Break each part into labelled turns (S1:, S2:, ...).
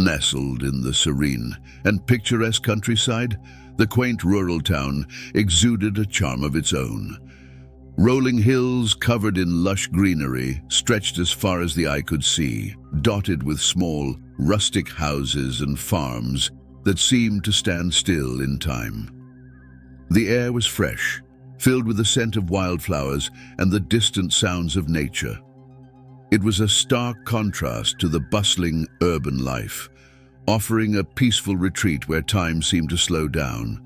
S1: Nestled in the serene and picturesque countryside, the quaint rural town exuded a charm of its own. Rolling hills covered in lush greenery stretched as far as the eye could see, dotted with small, rustic houses and farms that seemed to stand still in time. The air was fresh, filled with the scent of wildflowers and the distant sounds of nature. It was a stark contrast to the bustling urban life, offering a peaceful retreat where time seemed to slow down.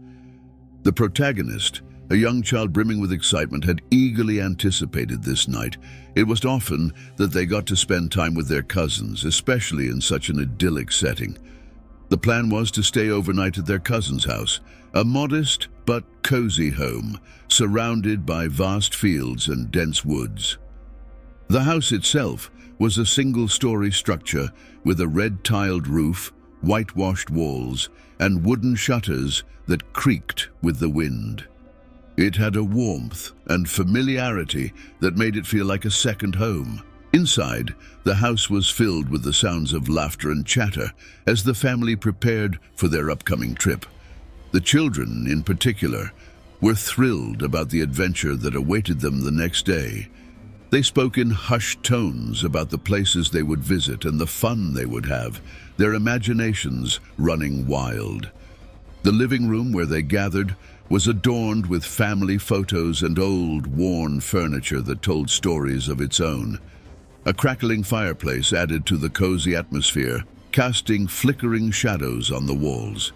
S1: The protagonist, a young child brimming with excitement, had eagerly anticipated this night. It was often that they got to spend time with their cousins, especially in such an idyllic setting. The plan was to stay overnight at their cousin's house, a modest but cozy home, surrounded by vast fields and dense woods. The house itself was a single-story structure with a red-tiled roof, whitewashed walls, and wooden shutters that creaked with the wind. It had a warmth and familiarity that made it feel like a second home. Inside, the house was filled with the sounds of laughter and chatter as the family prepared for their upcoming trip. The children, in particular, were thrilled about the adventure that awaited them the next day. They spoke in hushed tones about the places they would visit and the fun they would have, their imaginations running wild. The living room where they gathered was adorned with family photos and old, worn furniture that told stories of its own. A crackling fireplace added to the cozy atmosphere, casting flickering shadows on the walls.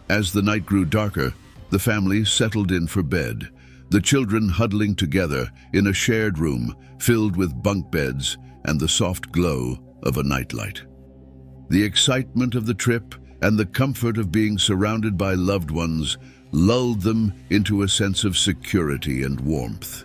S1: As the night grew darker, the family settled in for bed, the children huddling together in a shared room filled with bunk beds and the soft glow of a nightlight. The excitement of the trip and the comfort of being surrounded by loved ones lulled them into a sense of security and warmth.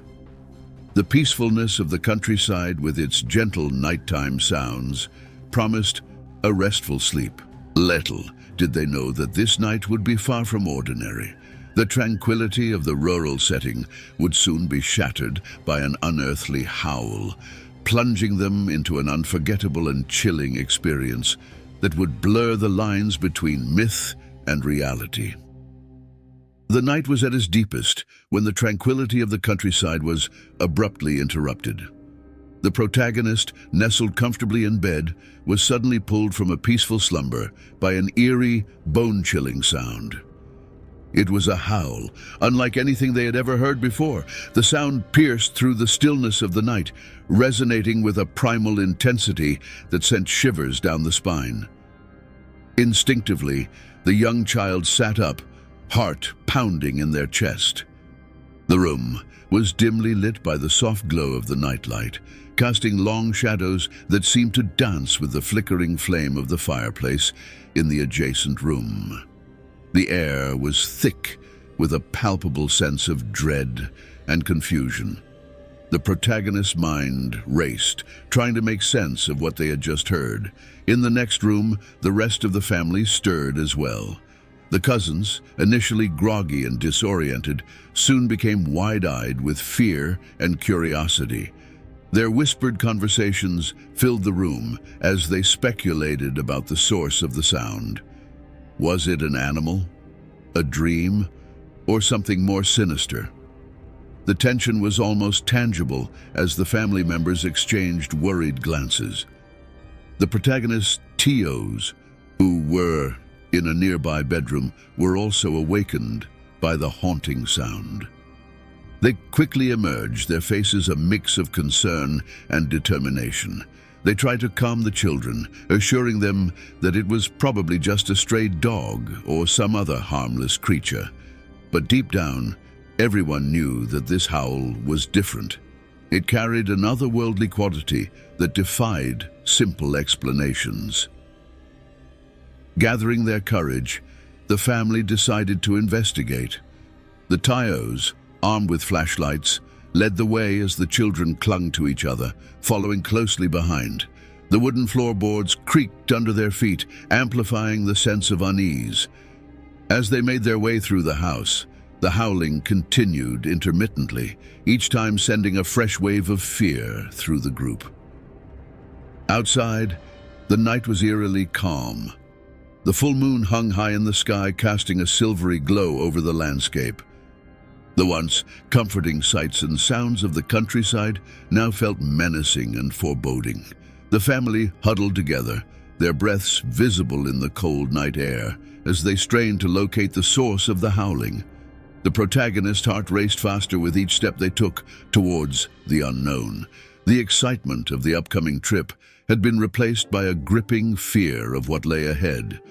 S1: The peacefulness of the countryside with its gentle nighttime sounds promised a restful sleep. Little did they know that this night would be far from ordinary. The tranquility of the rural setting would soon be shattered by an unearthly howl, plunging them into an unforgettable and chilling experience that would blur the lines between myth and reality. The night was at its deepest when the tranquility of the countryside was abruptly interrupted. The protagonist, nestled comfortably in bed, was suddenly pulled from a peaceful slumber by an eerie, bone-chilling sound. It was a howl, unlike anything they had ever heard before. The sound pierced through the stillness of the night, resonating with a primal intensity that sent shivers down the spine. Instinctively, the young child sat up, heart pounding in their chest. The room was dimly lit by the soft glow of the nightlight, casting long shadows that seemed to dance with the flickering flame of the fireplace in the adjacent room. The air was thick with a palpable sense of dread and confusion. The protagonist's mind raced, trying to make sense of what they had just heard. In the next room, the rest of the family stirred as well. The cousins, initially groggy and disoriented, soon became wide-eyed with fear and curiosity. Their whispered conversations filled the room as they speculated about the source of the sound. Was it an animal, a dream, or something more sinister? The tension was almost tangible as the family members exchanged worried glances. The protagonist's tios, who were in a nearby bedroom, were also awakened by the haunting sound. They quickly emerged, their faces a mix of concern and determination. They tried to calm the children, assuring them that it was probably just a stray dog or some other harmless creature. But deep down, everyone knew that this howl was different. It carried an otherworldly quality that defied simple explanations. Gathering their courage, the family decided to investigate. The Tios, armed with flashlights, led the way as the children clung to each other, following closely behind. The wooden floorboards creaked under their feet, amplifying the sense of unease. As they made their way through the house, the howling continued intermittently, each time sending a fresh wave of fear through the group. Outside, the night was eerily calm, The full moon hung high in the sky, casting a silvery glow over the landscape. The once comforting sights and sounds of the countryside now felt menacing and foreboding. The family huddled together, their breaths visible in the cold night air, as they strained to locate the source of the howling. The protagonist's heart raced faster with each step they took towards the unknown. The excitement of the upcoming trip had been replaced by a gripping fear of what lay ahead.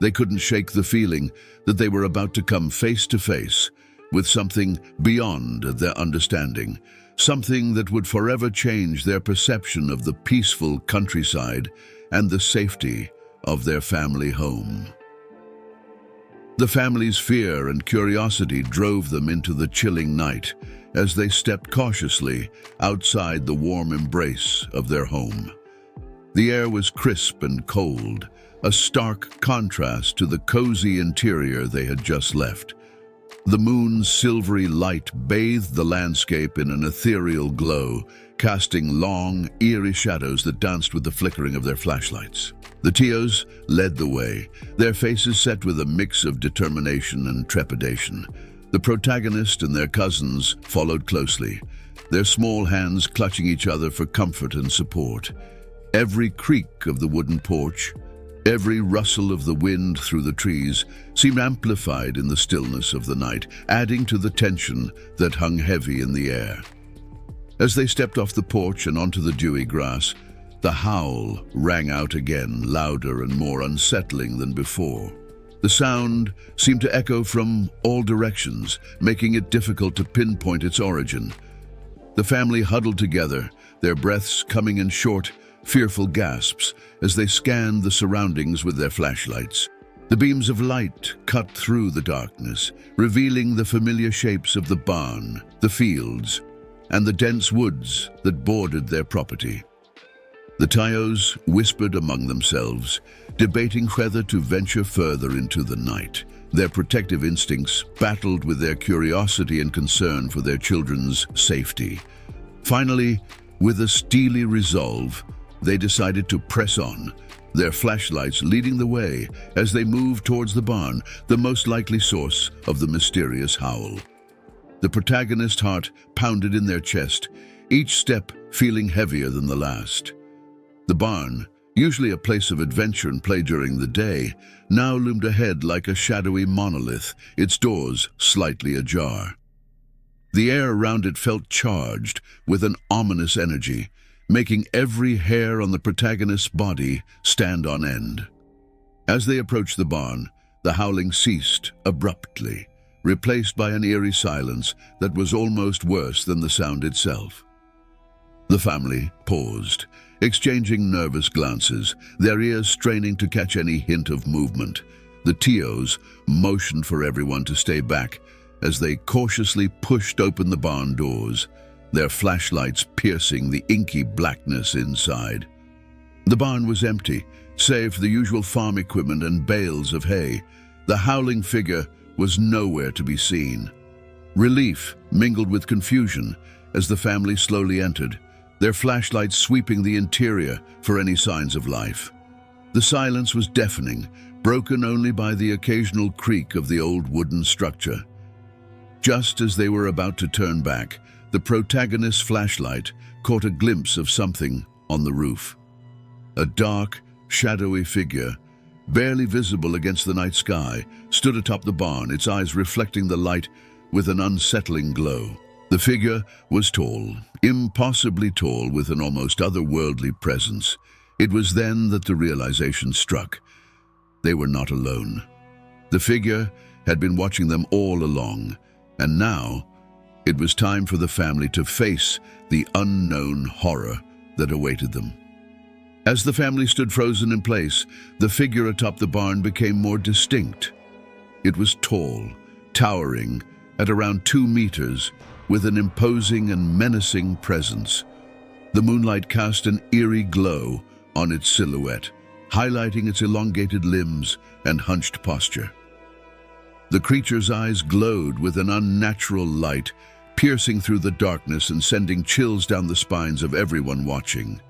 S1: They couldn't shake the feeling that they were about to come face to face with something beyond their understanding, something that would forever change their perception of the peaceful countryside and the safety of their family home. The family's fear and curiosity drove them into the chilling night as they stepped cautiously outside the warm embrace of their home. The air was crisp and cold, a stark contrast to the cozy interior they had just left. The moon's silvery light bathed the landscape in an ethereal glow, casting long, eerie shadows that danced with the flickering of their flashlights. The Tios led the way, their faces set with a mix of determination and trepidation. The protagonist and their cousins followed closely, their small hands clutching each other for comfort and support. Every creak of the wooden porch, every rustle of the wind through the trees seemed amplified in the stillness of the night, adding to the tension that hung heavy in the air. As they stepped off the porch and onto the dewy grass, the howl rang out again, louder and more unsettling than before. The sound seemed to echo from all directions, making it difficult to pinpoint its origin. The family huddled together, their breaths coming in short, fearful gasps as they scanned the surroundings with their flashlights. The beams of light cut through the darkness, revealing the familiar shapes of the barn, the fields, and the dense woods that bordered their property. The Tios whispered among themselves, debating whether to venture further into the night. Their protective instincts battled with their curiosity and concern for their children's safety. Finally, with a steely resolve, they decided to press on, their flashlights leading the way as they moved towards the barn, the most likely source of the mysterious howl. The protagonist's heart pounded in their chest, each step feeling heavier than the last. The barn, usually a place of adventure and play during the day, now loomed ahead like a shadowy monolith, its doors slightly ajar. The air around it felt charged with an ominous energy, making every hair on the protagonist's body stand on end. As they approached the barn, the howling ceased abruptly, replaced by an eerie silence that was almost worse than the sound itself. The family paused, exchanging nervous glances, their ears straining to catch any hint of movement. The Tios motioned for everyone to stay back as they cautiously pushed open the barn doors, their flashlights piercing the inky blackness inside. The barn was empty, save for the usual farm equipment and bales of hay. The howling figure was nowhere to be seen. Relief mingled with confusion as the family slowly entered, their flashlights sweeping the interior for any signs of life. The silence was deafening, broken only by the occasional creak of the old wooden structure. Just as they were about to turn back, the protagonist's flashlight caught a glimpse of something on the roof. A dark, shadowy figure, barely visible against the night sky, stood atop the barn, its eyes reflecting the light with an unsettling glow. The figure was tall, impossibly tall, with an almost otherworldly presence. It was then that the realization struck. They were not alone. The figure had been watching them all along, and now it was time for the family to face the unknown horror that awaited them. As the family stood frozen in place, the figure atop the barn became more distinct. It was tall, towering at around 2 meters, with an imposing and menacing presence. The moonlight cast an eerie glow on its silhouette, highlighting its elongated limbs and hunched posture. The creature's eyes glowed with an unnatural light, piercing through the darkness and sending chills down the spines of everyone watching.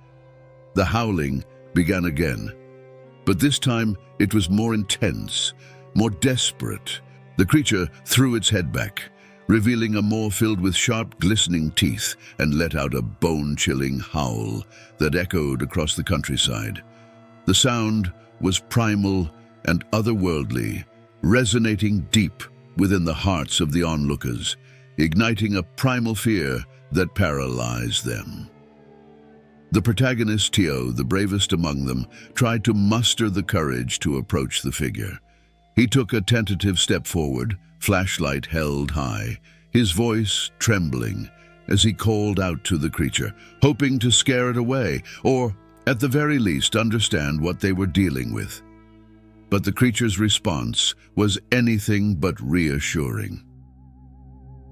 S1: The howling began again, But this time it was more intense, more desperate. The creature threw its head back, revealing a maw filled with sharp, glistening teeth, and let out a bone-chilling howl that echoed across the countryside. The sound was primal and otherworldly, resonating deep within the hearts of the onlookers, igniting a primal fear that paralyzed them. The protagonist, Tio, the bravest among them, tried to muster the courage to approach the figure. He took a tentative step forward, flashlight held high, his voice trembling as he called out to the creature, hoping to scare it away, or, at the very least, understand what they were dealing with. But the creature's response was anything but reassuring.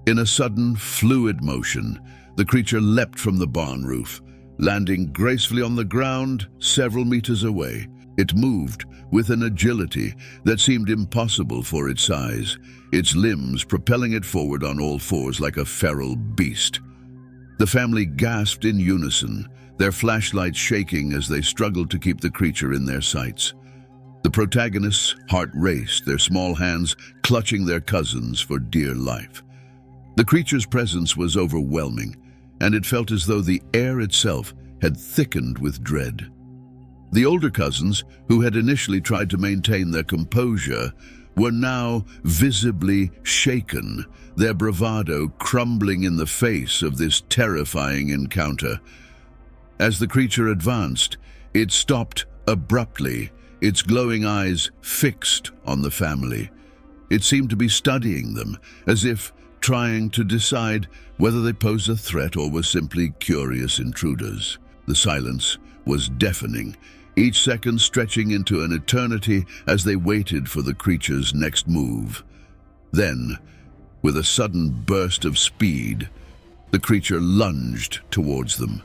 S1: In a sudden, fluid motion, the creature leapt from the barn roof, landing gracefully on the ground several meters away. It moved with an agility that seemed impossible for its size, its limbs propelling it forward on all fours like a feral beast. The family gasped in unison, their flashlights shaking as they struggled to keep the creature in their sights. The protagonist's heart raced, their small hands clutching their cousins for dear life. The creature's presence was overwhelming, and it felt as though the air itself had thickened with dread. The older cousins, who had initially tried to maintain their composure, were now visibly shaken, their bravado crumbling in the face of this terrifying encounter. As the creature advanced, it stopped abruptly, its glowing eyes fixed on the family. It seemed to be studying them, as if trying to decide whether they posed a threat or were simply curious intruders. The silence was deafening, each second stretching into an eternity as they waited for the creature's next move. Then, with a sudden burst of speed, the creature lunged towards them.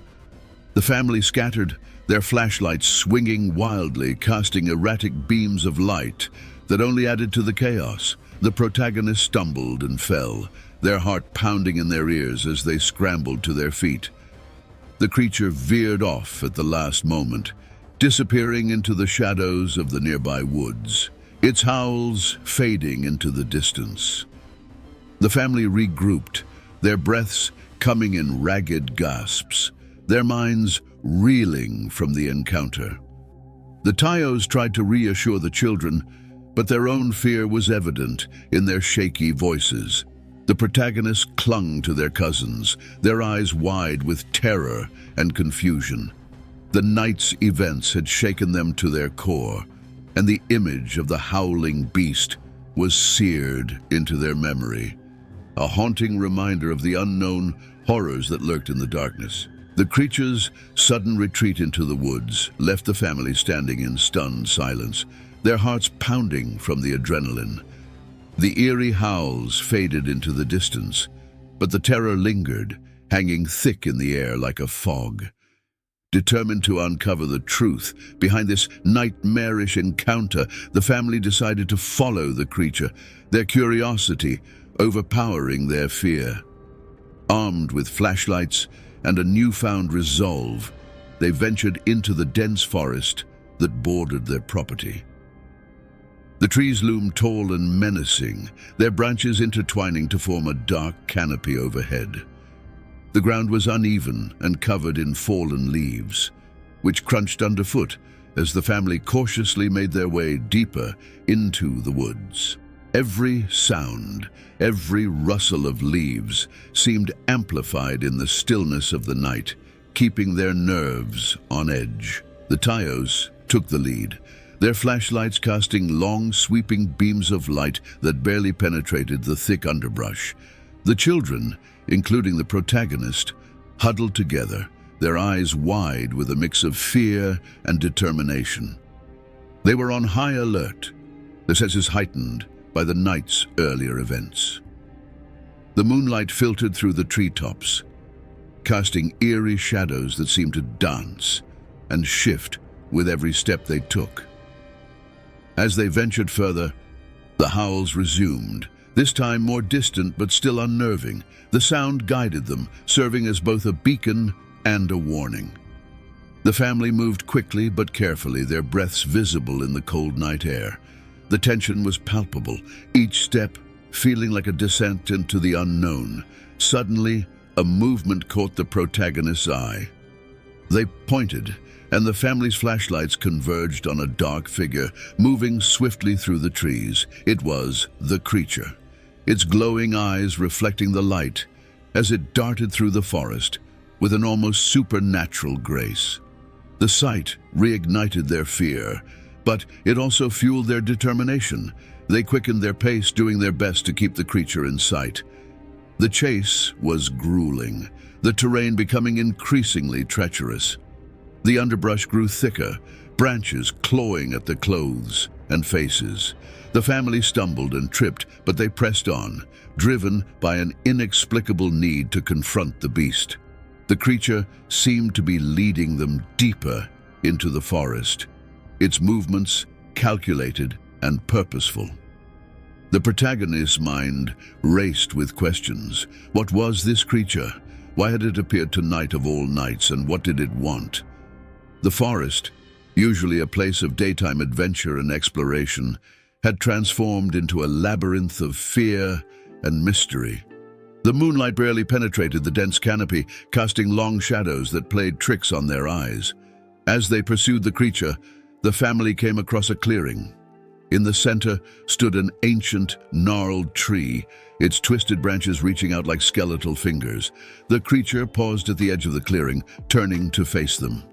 S1: The family scattered, their flashlights swinging wildly, casting erratic beams of light that only added to the chaos. The protagonist stumbled and fell, their heart pounding in their ears as they scrambled to their feet. The creature veered off at the last moment, disappearing into the shadows of the nearby woods, its howls fading into the distance. The family regrouped, their breaths coming in ragged gasps, their minds reeling from the encounter. The Tios tried to reassure the children, but their own fear was evident in their shaky voices. The protagonists clung to their cousins, their eyes wide with terror and confusion. The night's events had shaken them to their core, and the image of the howling beast was seared into their memory, a haunting reminder of the unknown horrors that lurked in the darkness. The creature's sudden retreat into the woods left the family standing in stunned silence, their hearts pounding from the adrenaline. The eerie howls faded into the distance, but the terror lingered, hanging thick in the air like a fog. Determined to uncover the truth behind this nightmarish encounter, the family decided to follow the creature, their curiosity overpowering their fear. Armed with flashlights and a newfound resolve, they ventured into the dense forest that bordered their property. The trees loomed tall and menacing, their branches intertwining to form a dark canopy overhead. The ground was uneven and covered in fallen leaves, which crunched underfoot as the family cautiously made their way deeper into the woods. Every sound, every rustle of leaves seemed amplified in the stillness of the night, keeping their nerves on edge. The Tios took the lead, their flashlights casting long, sweeping beams of light that barely penetrated the thick underbrush. The children, including the protagonist, huddled together, their eyes wide with a mix of fear and determination. They were on high alert, their senses heightened by the night's earlier events. The moonlight filtered through the treetops, casting eerie shadows that seemed to dance and shift with every step they took. As they ventured further, the howls resumed, this time more distant but still unnerving. The sound guided them, serving as both a beacon and a warning. The family moved quickly but carefully, their breaths visible in the cold night air. The tension was palpable, each step feeling like a descent into the unknown. Suddenly, a movement caught the protagonist's eye. They pointed, and the family's flashlights converged on a dark figure moving swiftly through the trees. It was the creature, its glowing eyes reflecting the light as it darted through the forest with an almost supernatural grace. The sight reignited their fear, but it also fueled their determination. They quickened their pace, doing their best to keep the creature in sight. The chase was grueling, the terrain becoming increasingly treacherous. The underbrush grew thicker, branches clawing at the clothes and faces. The family stumbled and tripped, but they pressed on, driven by an inexplicable need to confront the beast. The creature seemed to be leading them deeper into the forest, its movements calculated and purposeful. The protagonist's mind raced with questions. What was this creature? Why had it appeared tonight of all nights, and what did it want? The forest, usually a place of daytime adventure and exploration, had transformed into a labyrinth of fear and mystery. The moonlight barely penetrated the dense canopy, casting long shadows that played tricks on their eyes. As they pursued the creature, the family came across a clearing. In the center stood an ancient, gnarled tree, its twisted branches reaching out like skeletal fingers. The creature paused at the edge of the clearing, turning to face them.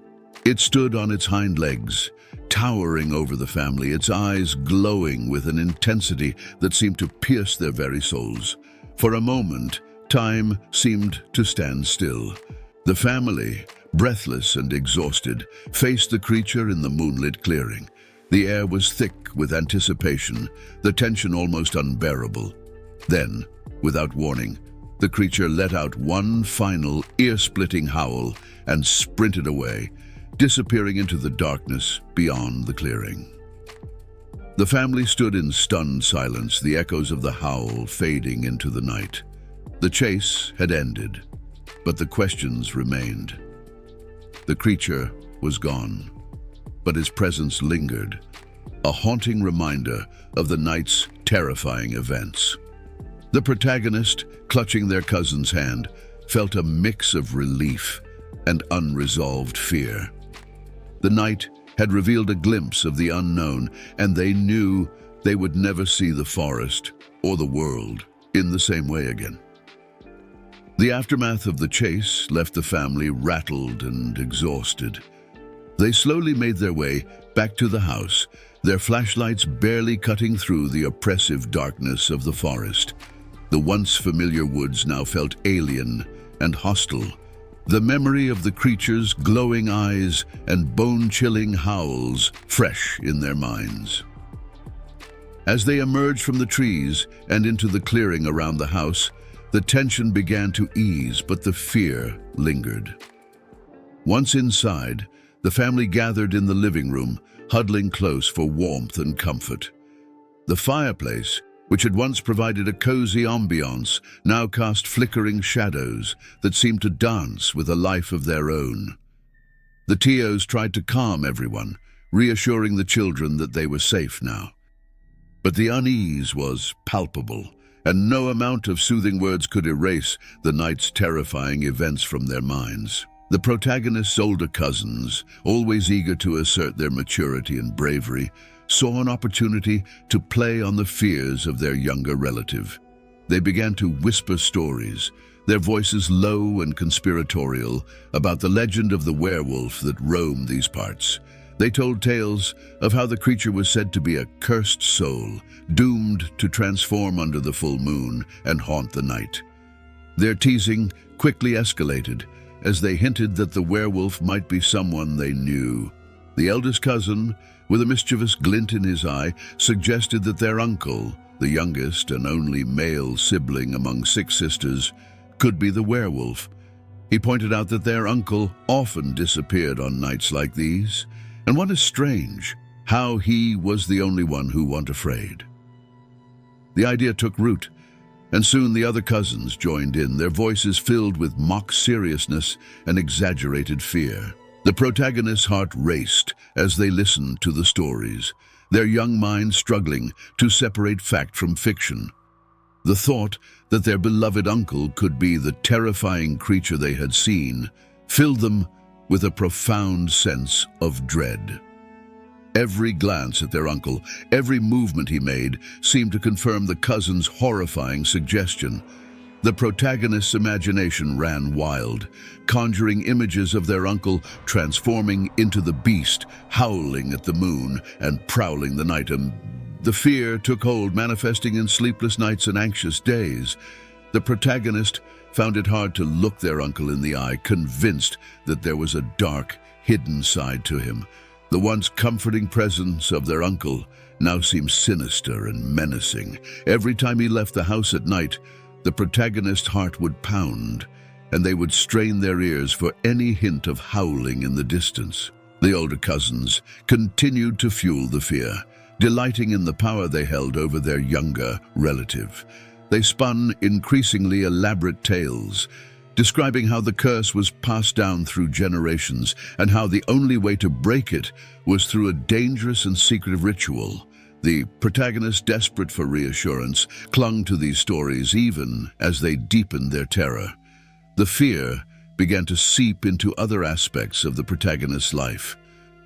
S1: It stood on its hind legs, towering over the family, its eyes glowing with an intensity that seemed to pierce their very souls. For a moment, time seemed to stand still. The family, breathless and exhausted, faced the creature in the moonlit clearing. The air was thick with anticipation, the tension almost unbearable. Then, without warning, the creature let out one final ear-splitting howl and sprinted away, disappearing into the darkness beyond the clearing. The family stood in stunned silence, the echoes of the howl fading into the night. The chase had ended, but the questions remained. The creature was gone, but his presence lingered, a haunting reminder of the night's terrifying events. The protagonist, clutching their cousin's hand, felt a mix of relief and unresolved fear. The night had revealed a glimpse of the unknown, and they knew they would never see the forest or the world in the same way again. The aftermath of the chase left the family rattled and exhausted. They slowly made their way back to the house, their flashlights barely cutting through the oppressive darkness of the forest. The once familiar woods now felt alien and hostile, the memory of the creature's glowing eyes and bone-chilling howls fresh in their minds. As they emerged from the trees and into the clearing around the house, the tension began to ease, but the fear lingered. Once inside, the family gathered in the living room, huddling close for warmth and comfort. The fireplace, which had once provided a cozy ambiance, now cast flickering shadows that seemed to dance with a life of their own. The Tios tried to calm everyone, reassuring the children that they were safe now. But the unease was palpable, and no amount of soothing words could erase the night's terrifying events from their minds. The protagonist's older cousins, always eager to assert their maturity and bravery, saw an opportunity to play on the fears of their younger relative. They began to whisper stories, their voices low and conspiratorial, about the legend of the werewolf that roamed these parts. They told tales of how the creature was said to be a cursed soul, doomed to transform under the full moon and haunt the night. Their teasing quickly escalated, as they hinted that the werewolf might be someone they knew. The eldest cousin, with a mischievous glint in his eye, suggested that their uncle, the youngest and only male sibling among 6 sisters, could be the werewolf. He pointed out that their uncle often disappeared on nights like these, and what is strange, how he was the only one who wasn't afraid. The idea took root, and soon the other cousins joined in, their voices filled with mock seriousness and exaggerated fear. The protagonist's heart raced as they listened to the stories, their young minds struggling to separate fact from fiction. The thought that their beloved uncle could be the terrifying creature they had seen filled them with a profound sense of dread. Every glance at their uncle, every movement he made, seemed to confirm the cousin's horrifying suggestion. The protagonist's imagination ran wild, conjuring images of their uncle transforming into the beast, howling at the moon and prowling the night. The fear took hold, manifesting in sleepless nights and anxious days. The protagonist found it hard to look their uncle in the eye, convinced that there was a dark, hidden side to him. The once comforting presence of their uncle now seemed sinister and menacing. Every time he left the house at night, the protagonist's heart would pound, and they would strain their ears for any hint of howling in the distance. The older cousins continued to fuel the fear, delighting in the power they held over their younger relative. They spun increasingly elaborate tales, describing how the curse was passed down through generations and how the only way to break it was through a dangerous and secretive ritual. The protagonist, desperate for reassurance, clung to these stories even as they deepened their terror. The fear began to seep into other aspects of the protagonist's life.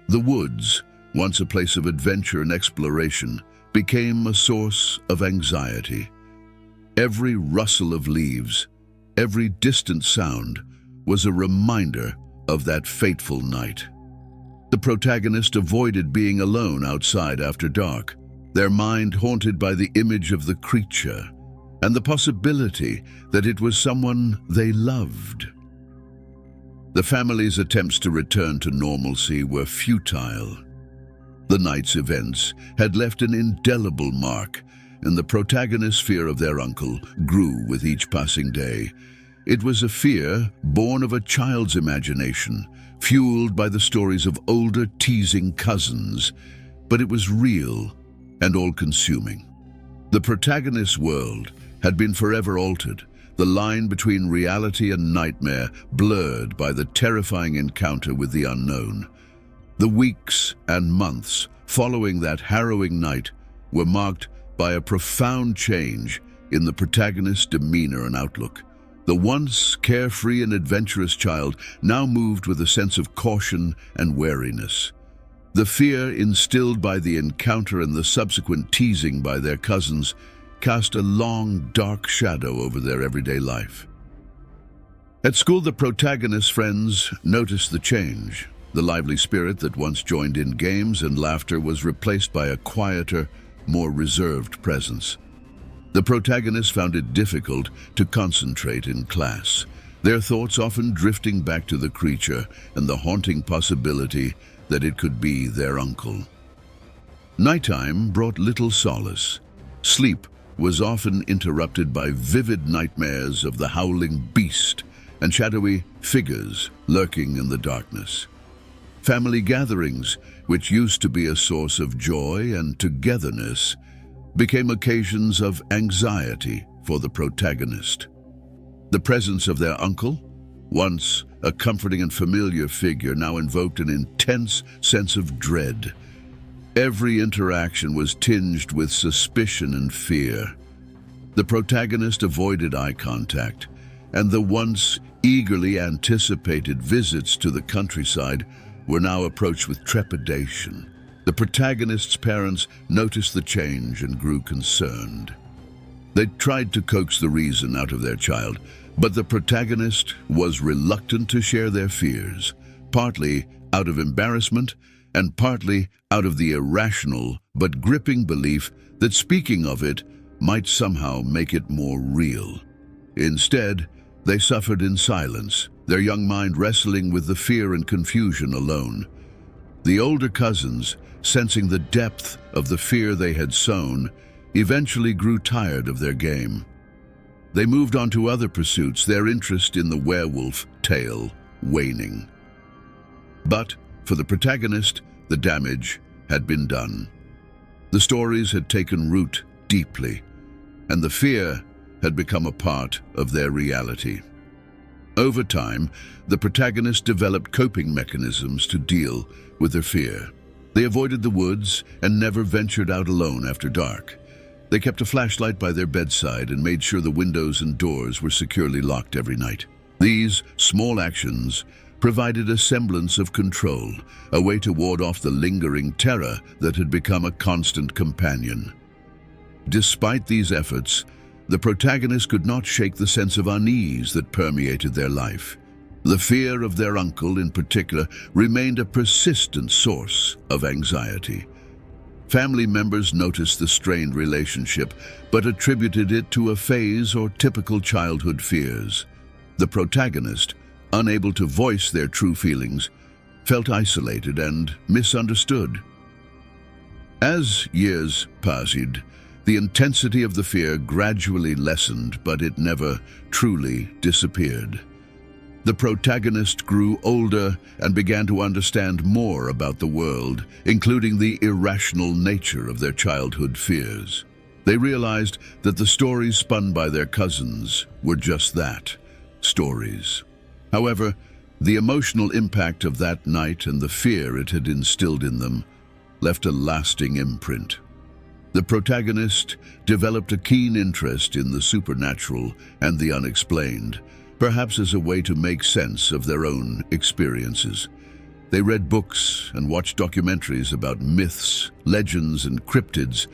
S1: The woods, once a place of adventure and exploration, became a source of anxiety. Every rustle of leaves, every distant sound was a reminder of that fateful night. The protagonist avoided being alone outside after dark, their mind haunted by the image of the creature and the possibility that it was someone they loved. The family's attempts to return to normalcy were futile. The night's events had left an indelible mark, and the protagonist's fear of their uncle grew with each passing day. It was a fear born of a child's imagination, fueled by the stories of older, teasing cousins, but it was real and all-consuming. The protagonist's world had been forever altered, the line between reality and nightmare blurred by the terrifying encounter with the unknown. The weeks and months following that harrowing night were marked by a profound change in the protagonist's demeanor and outlook. The once carefree and adventurous child now moved with a sense of caution and wariness. The fear instilled by the encounter and the subsequent teasing by their cousins cast a long, dark shadow over their everyday life. At school, the protagonist's friends noticed the change. The lively spirit that once joined in games and laughter was replaced by a quieter, more reserved presence. The protagonist found it difficult to concentrate in class, their thoughts often drifting back to the creature and the haunting possibility that it could be their uncle. Nighttime brought little solace. Sleep was often interrupted by vivid nightmares of the howling beast and shadowy figures lurking in the darkness. Family gatherings, which used to be a source of joy and togetherness, became occasions of anxiety for the protagonist. The presence of their uncle, once a comforting and familiar figure, now invoked an intense sense of dread. Every interaction was tinged with suspicion and fear. The protagonist avoided eye contact, and the once eagerly anticipated visits to the countryside were now approached with trepidation. The protagonist's parents noticed the change and grew concerned. They tried to coax the reason out of their child, but the protagonist was reluctant to share their fears, partly out of embarrassment and partly out of the irrational but gripping belief that speaking of it might somehow make it more real. Instead, they suffered in silence, their young mind wrestling with the fear and confusion alone. The older cousins, sensing the depth of the fear they had sown, eventually grew tired of their game. They moved on to other pursuits, their interest in the werewolf tale waning. But for the protagonist, the damage had been done. The stories had taken root deeply, and the fear had become a part of their reality. Over time, the protagonist developed coping mechanisms to deal with their fear. They avoided the woods and never ventured out alone after dark. They kept a flashlight by their bedside and made sure the windows and doors were securely locked every night. These small actions provided a semblance of control, a way to ward off the lingering terror that had become a constant companion. Despite these efforts, the protagonist could not shake the sense of unease that permeated their life. The fear of their uncle, in particular, remained a persistent source of anxiety. Family members noticed the strained relationship, but attributed it to a phase or typical childhood fears. The protagonist, unable to voice their true feelings, felt isolated and misunderstood. As years passed, the intensity of the fear gradually lessened, but it never truly disappeared. The protagonist grew older and began to understand more about the world, including the irrational nature of their childhood fears. They realized that the stories spun by their cousins were just that, stories. However, the emotional impact of that night and the fear it had instilled in them left a lasting imprint. The protagonist developed a keen interest in the supernatural and the unexplained, perhaps as a way to make sense of their own experiences. They read books and watched documentaries about myths, legends, and cryptids,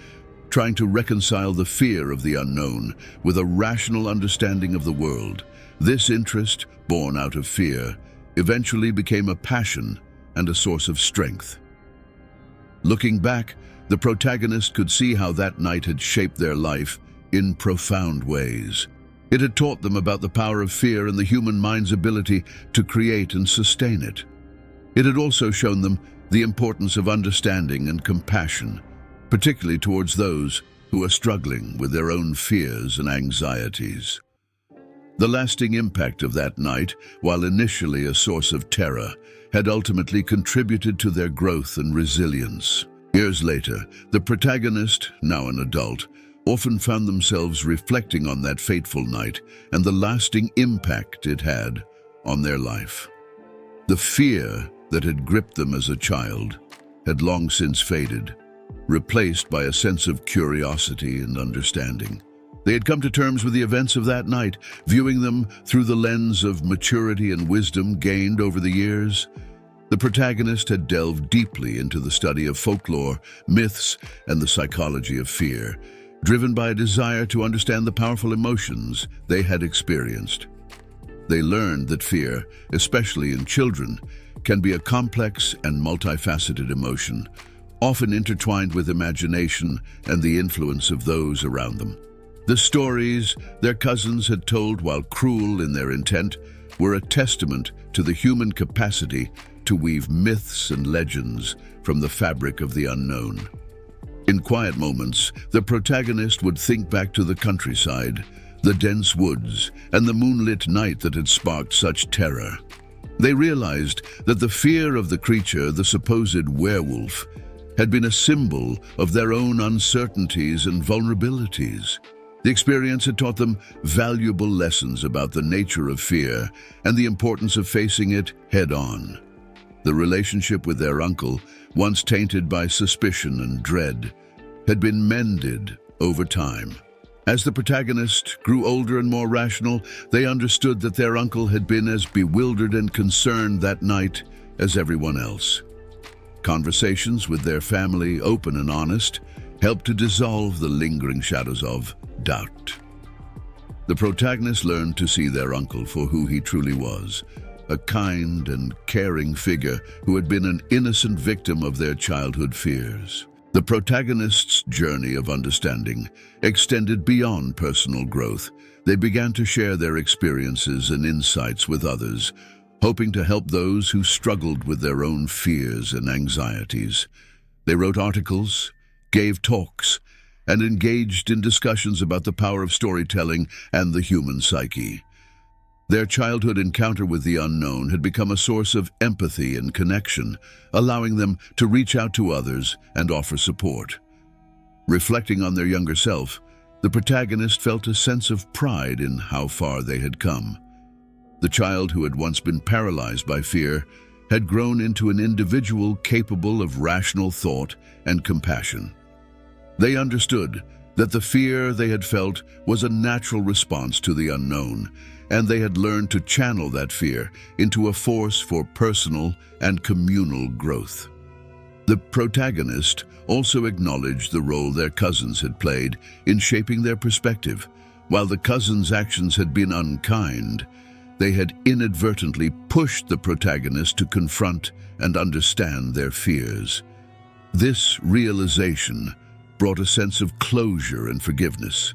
S1: trying to reconcile the fear of the unknown with a rational understanding of the world. This interest, born out of fear, eventually became a passion and a source of strength. Looking back, the protagonist could see how that night had shaped their life in profound ways. It had taught them about the power of fear and the human mind's ability to create and sustain it. It had also shown them the importance of understanding and compassion, particularly towards those who are struggling with their own fears and anxieties. The lasting impact of that night, while initially a source of terror, had ultimately contributed to their growth and resilience. Years later, the protagonist, now an adult, often found themselves reflecting on that fateful night and the lasting impact it had on their life. The fear that had gripped them as a child had long since faded, replaced by a sense of curiosity and understanding. They had come to terms with the events of that night, viewing them through the lens of maturity and wisdom gained over the years. The protagonist had delved deeply into the study of folklore, myths, and the psychology of fear, driven by a desire to understand the powerful emotions they had experienced. They learned that fear, especially in children, can be a complex and multifaceted emotion, often intertwined with imagination and the influence of those around them. The stories their cousins had told, while cruel in their intent, were a testament to the human capacity to weave myths and legends from the fabric of the unknown. In quiet moments, the protagonist would think back to the countryside, the dense woods, and the moonlit night that had sparked such terror. They realized that the fear of the creature, the supposed werewolf, had been a symbol of their own uncertainties and vulnerabilities. The experience had taught them valuable lessons about the nature of fear and the importance of facing it head-on. The relationship with their uncle, once tainted by suspicion and dread, had been mended over time. As the protagonist grew older and more rational, they understood that their uncle had been as bewildered and concerned that night as everyone else. Conversations with their family, open and honest, helped to dissolve the lingering shadows of doubt. The protagonist learned to see their uncle for who he truly was, a kind and caring figure who had been an innocent victim of their childhood fears. The protagonist's journey of understanding extended beyond personal growth. They began to share their experiences and insights with others, hoping to help those who struggled with their own fears and anxieties. They wrote articles, gave talks, and engaged in discussions about the power of storytelling and the human psyche. Their childhood encounter with the unknown had become a source of empathy and connection, allowing them to reach out to others and offer support. Reflecting on their younger self, the protagonist felt a sense of pride in how far they had come. The child who had once been paralyzed by fear had grown into an individual capable of rational thought and compassion. They understood that the fear they had felt was a natural response to the unknown, and they had learned to channel that fear into a force for personal and communal growth. The protagonist also acknowledged the role their cousins had played in shaping their perspective. While the cousins' actions had been unkind, they had inadvertently pushed the protagonist to confront and understand their fears. This realization brought a sense of closure and forgiveness.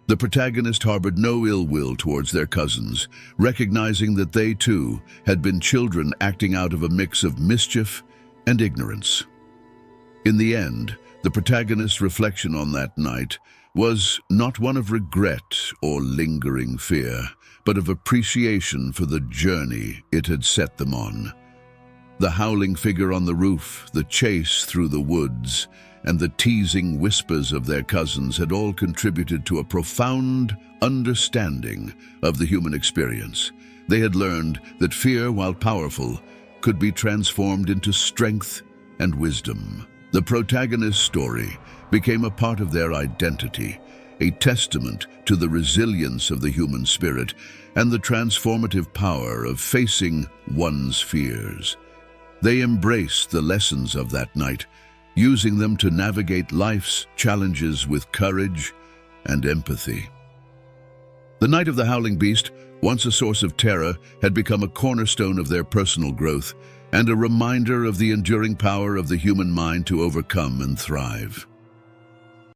S1: The protagonist harbored no ill will towards their cousins, recognizing that they too had been children acting out of a mix of mischief and ignorance. In the end, the protagonist's reflection on that night was not one of regret or lingering fear, but of appreciation for the journey it had set them on. The howling figure on the roof, the chase through the woods, and the teasing whispers of their cousins had all contributed to a profound understanding of the human experience. They had learned that fear, while powerful, could be transformed into strength and wisdom. The protagonist's story became a part of their identity, a testament to the resilience of the human spirit and the transformative power of facing one's fears. They embraced the lessons of that night, using them to navigate life's challenges with courage and empathy. The Night of the Howling Beast, once a source of terror, had become a cornerstone of their personal growth and a reminder of the enduring power of the human mind to overcome and thrive.